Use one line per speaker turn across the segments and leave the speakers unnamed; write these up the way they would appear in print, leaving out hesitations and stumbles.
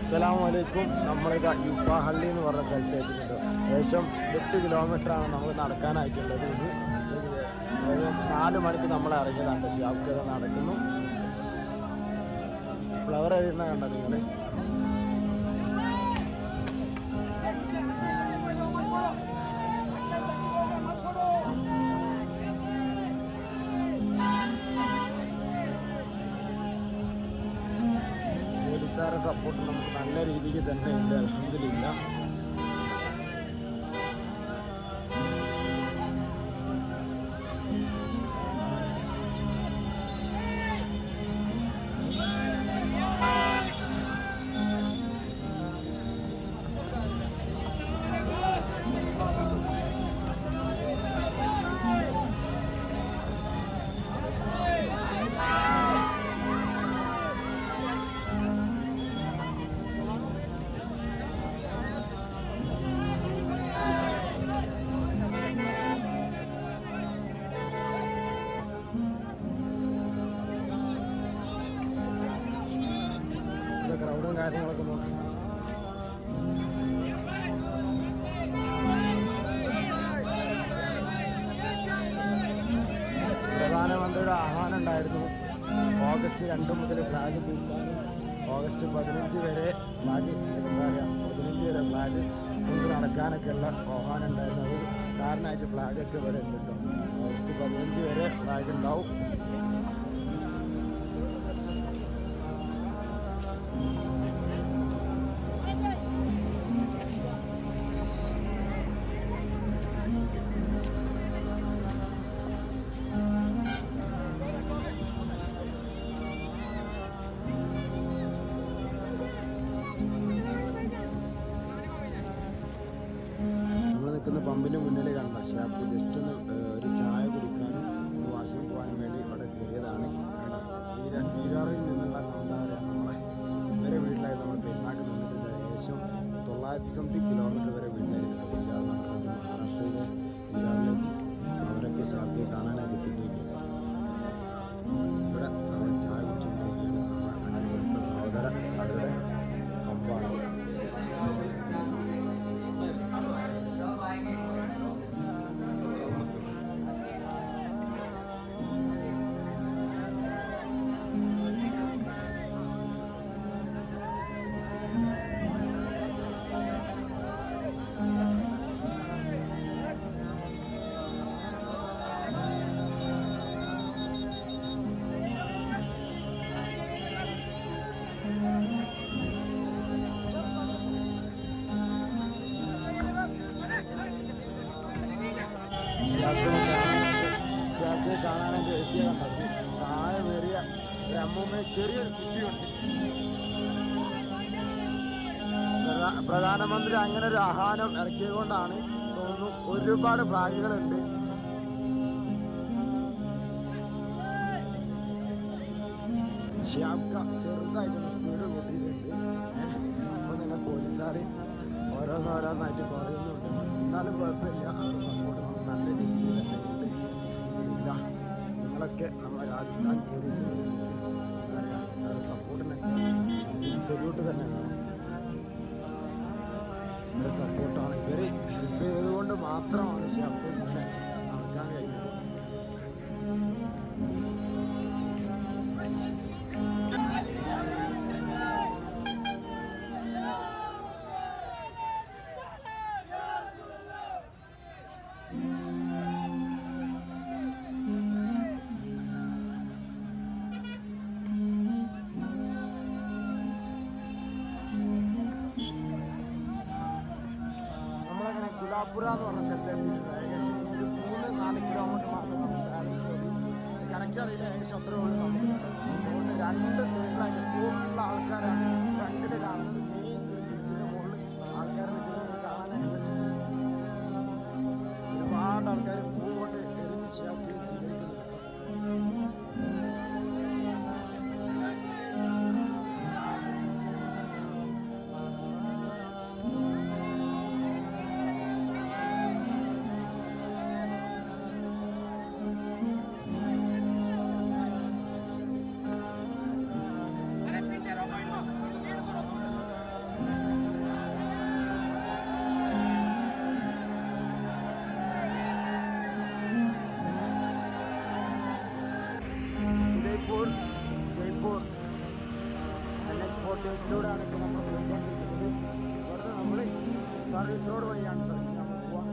അസ്സലാമലൈക്കും. നമ്മളിതാ യുപ്പാഹള്ളി എന്ന് പറഞ്ഞ സ്ഥലത്ത് എത്തിയിട്ടുണ്ട്. ഏകദേശം 8 കിലോമീറ്ററാണ് നമ്മൾ നടക്കാനായിട്ടുള്ളത്. ഇത് ഉച്ചയ്ക്ക് 4 മണിക്ക് നമ്മൾ ഇറങ്ങിയതാണ്. ഷിയാബ്ക്ക് നടക്കുന്നു. ഫ്ലവർ എഴുതുന്ന കണ്ടോ നിങ്ങൾ? പോലീസുകാരെ സപ്പോർട്ട് നമുക്ക് നല്ല രീതിക്ക് തന്നെ ഉണ്ട്. അൽഹംദുലില്ലാ. ക്രൗഡും കാര്യങ്ങളൊക്കെ നോക്കി പ്രധാനമന്ത്രിയുടെ ആഹ്വാനം ഉണ്ടായിരുന്നു. ഓഗസ്റ്റ് 2 മുതൽ ഫ്ലാഗ് തൂക്കാനും ഓഗസ്റ്റ് 15 വരെ ഫ്ലാഗ് എന്താ പറയുക 15 വരെ ഫ്ലാഗ് കൊണ്ട് നടക്കാനൊക്കെയുള്ള ആഹ്വാനം ഉണ്ടായിരുന്നു. അത് കാരണമായിട്ട് ഫ്ലാഗൊക്കെ ഇവിടെ ഉണ്ട് കേട്ടോ. ഓഗസ്റ്റ് 15 വരെ ഫ്ലാഗ് ഉണ്ടാവും. നിൽക്കുന്ന പമ്പിന് മുന്നിൽ കണ്ട ഷാപ്പ് ജസ്റ്റ് ഒന്ന് ഒരു ചായ കുടിക്കാനും ഒന്ന് വാശിന് പോകാനും വേണ്ടി ഇവിടെ കയറിയതാണ്. വീരാറിൽ നിന്നുള്ള എന്താ പറയുക നമ്മളെ ഇവരെ വീട്ടിലായിരുന്നു. നമ്മൾ പെരുന്നാക്ക് നിന്നിട്ടുണ്ട്. ഏകദേശം 900 കിലോമീറ്റർ വരെ വീട്ടിലായിട്ടുണ്ട്. വീരാർ എന്ന സ്ഥലത്ത് മഹാരാഷ്ട്രയിലെ വീരാറിലേക്ക് അവരൊക്കെ ഷാപ്പിയെ കാണാനായിട്ട് എത്തിയിട്ടുണ്ട്. ഇവിടെ നമ്മൾ ചായ കുടിച്ചുകൊണ്ട് പോകുകയാണ്. നമ്മുടെ അന്യവസ്ഥ സഹോദര അവരുടെ പമ്പാണ്. ഷാപ്പിയെ കാണാനായിട്ട് എത്തിയ കണ്ടത് പ്രായമേറിയ ഒരു അമ്മൂമ്മയെ ചെറിയൊരു കുട്ടിയുണ്ട്. പ്രധാനമന്ത്രി അങ്ങനെ ഒരു ആഹ്വാനം ഇറക്കിയത് കൊണ്ടാണ് തോന്നുന്നു ഒരുപാട് ഫ്ലാഗുകളുണ്ട്. ഷിയാബ്ക ചെറുതായിട്ടൊന്ന് സ്പീഡ് കൂട്ടിയിട്ടുണ്ട്. അപ്പോൾ നിങ്ങൾ പോലീസുകാർ ഓരോന്നോരോന്നായിട്ട് കുറയുന്നുണ്ട്. എന്നാലും കുഴപ്പമില്ല. അവരുടെ സപ്പോർട്ട് നമുക്ക് നല്ല രീതിയിൽ തന്നെ ഉണ്ട്. ഇല്ല നിങ്ങളൊക്കെ നമ്മുടെ രാജസ്ഥാൻ പോലീസിന് വേണ്ടിയിട്ട് എന്താ പറയുക അവരുടെ സപ്പോർട്ടിനൊക്കെ സെല്യൂട്ട് തന്നെ വേണം. ഇവരുടെ സപ്പോർട്ടാണ്. ഇവർ ഹെൽപ്പ് ചെയ്തുകൊണ്ട് മാത്രമാണ് ഷിയാബ്ക്ക് ഇങ്ങനെ നടക്കാൻ കഴിയുന്നത്. ഗുലാപുര എന്ന് പറഞ്ഞ സ്ഥലത്ത് എത്തിയിട്ടുണ്ട്. ഏകദേശം ഒരു 3-4 കിലോമീറ്റർ മാത്രം നമുക്ക് ബാലൻസ് ഉള്ളൂ. കറക്റ്റ് അറിയില്ല. ഏകദേശം അത്ര ഉള്ളൂ നമുക്ക്. അതുകൊണ്ട് 2 സൈഡിലായിട്ട് ഫുൾ ആൾക്കാരാണ് ഫ്രണ്ടിൽ കാണുന്നത്. മെയിൻ ഒരു ബ്രിഡ്ജിൻ്റെ മുകളിൽ ആൾക്കാരെ നിൽക്കുന്നത് കാണാനായിട്ട് പറ്റും. ഒരുപാട് ആൾക്കാർ പൂ കൊണ്ട് എറിഞ്ഞ് ഷിയാബ്ക്ക് സ്വീകരിക്കുന്നുണ്ട്. ബസ് റോഡ് വഴിയാണ് ട്ടോ ഇനി നമ്മൾ പോവാ.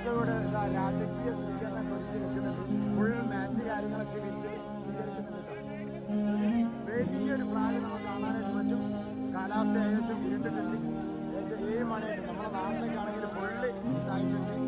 ഇവിടെ രാജകീയ സ്വീകരണം ഒരുക്കി വെക്കുന്നുണ്ട്. ഫുൾ മാറ്റ് കാര്യങ്ങളൊക്കെ വെച്ച് സ്വീകരിക്കുന്നുണ്ട്. വലിയൊരു ഫ്ലാഗ് നമുക്ക് കാണാനായിട്ട് പറ്റും. കാലാവസ്ഥ ഏകദേശം ഇരുണ്ടിട്ടുണ്ട്. ഏകദേശം 7 മണിയായിട്ട് നമ്മുടെ നാട്ടിലേക്ക് ആണെങ്കിൽ ഫുള്ള് ഇതായിട്ടുണ്ടാവും.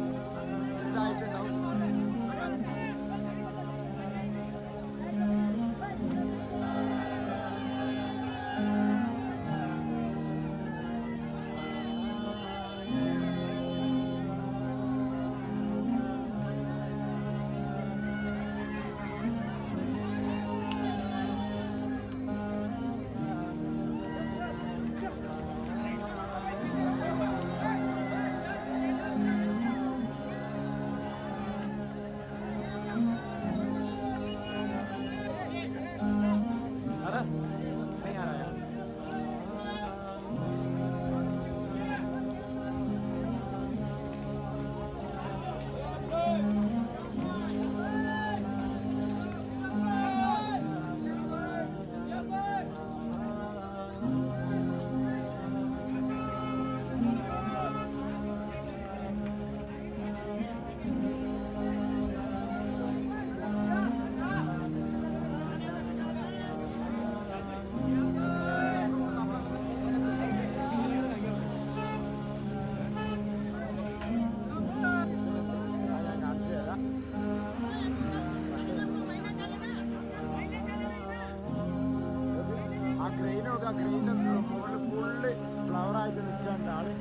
ഗ്രീൻ്റെ മുകളിൽ ഫുള്ള് ഫ്ലവറായിട്ട് നിൽക്കാണ്ട് ആള്.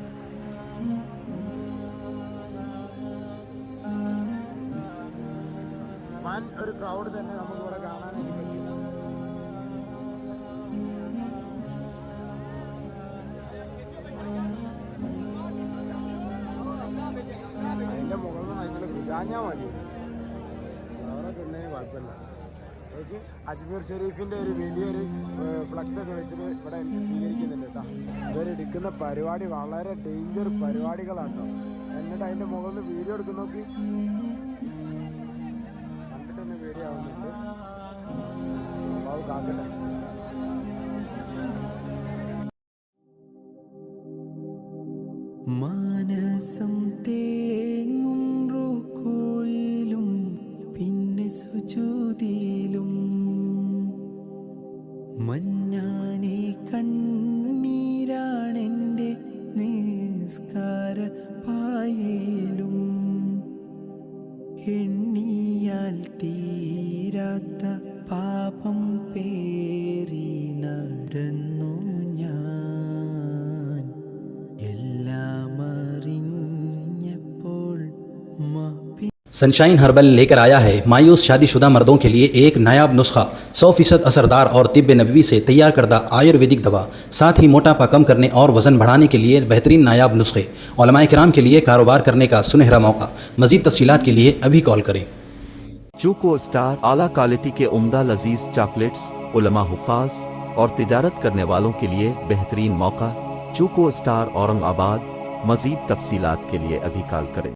വൻ ഒരു ക്രൗഡ് തന്നെ നമുക്ക് ഇവിടെ കാണാനായിട്ട് പറ്റില്ല. അതിൻ്റെ മുകളിൽ നിന്നായിട്ടുള്ള വികാഞ്ഞാൽ മതി. ഫ്ലവറൊക്കെ ഉണ്ടെങ്കിൽ കുഴപ്പമില്ല. അജ്മീർ ഷെരീഫിൻ്റെ ഒരു വലിയൊരു ഫ്ലക്സ് ഒക്കെ വെച്ചിട്ട് ഇവിടെ സ്വീകരിക്കുന്നുണ്ട് കേട്ടോ. ഇവരെടുക്കുന്ന പരിപാടി വളരെ ഡേഞ്ചർ പരിപാടികളാണ് കേട്ടോ. എന്നിട്ട് അതിൻ്റെ മുകളിൽ വീഡിയോ എടുക്കുന്ന നോക്കി കണ്ടിട്ട് തന്നെ പേടിയാവുന്നുണ്ട്. അള്ളാഹു കാക്കട്ടെ.
മാനസം തേങ്ങും റുകുയിലും പിന്നെ സുജൂദിലും മന്നാനെ കണ്ണീരാണെൻ്റെ നിസ്കാര പായലും എണ്ണിയാൽ തീരാത്ത പാപം പേറി നടന്നു ഞാൻ എല്ലാം അറിഞ്ഞപ്പോൾ
सनशाइन हर्बल लेकर आया है मायूस शादीशुदा मर्दों के लिए एक नायाब नुस्खा 100% असरदार और तिब्ब नबवी से तैयार करदा आयुर्वेदिक दवा, साथ ही मोटापा कम करने और वज़न बढ़ाने के लिए बेहतरीन नायाब नुस्खे। उलमाए किराम के लिए कारोबार करने का सुनहरा मौका। मज़ीद तफसीलात के लिए अभी कॉल करें।
चूको स्टार आला क्वालिटी के उम्दा लजीज चॉकलेट्स उलमा हुफ़ाज और तिजारत करने वालों के लिए बेहतरीन मौका। चूको स्टार औरंगाबाद। मज़ीद तफसीलात के लिए अभी कॉल करें।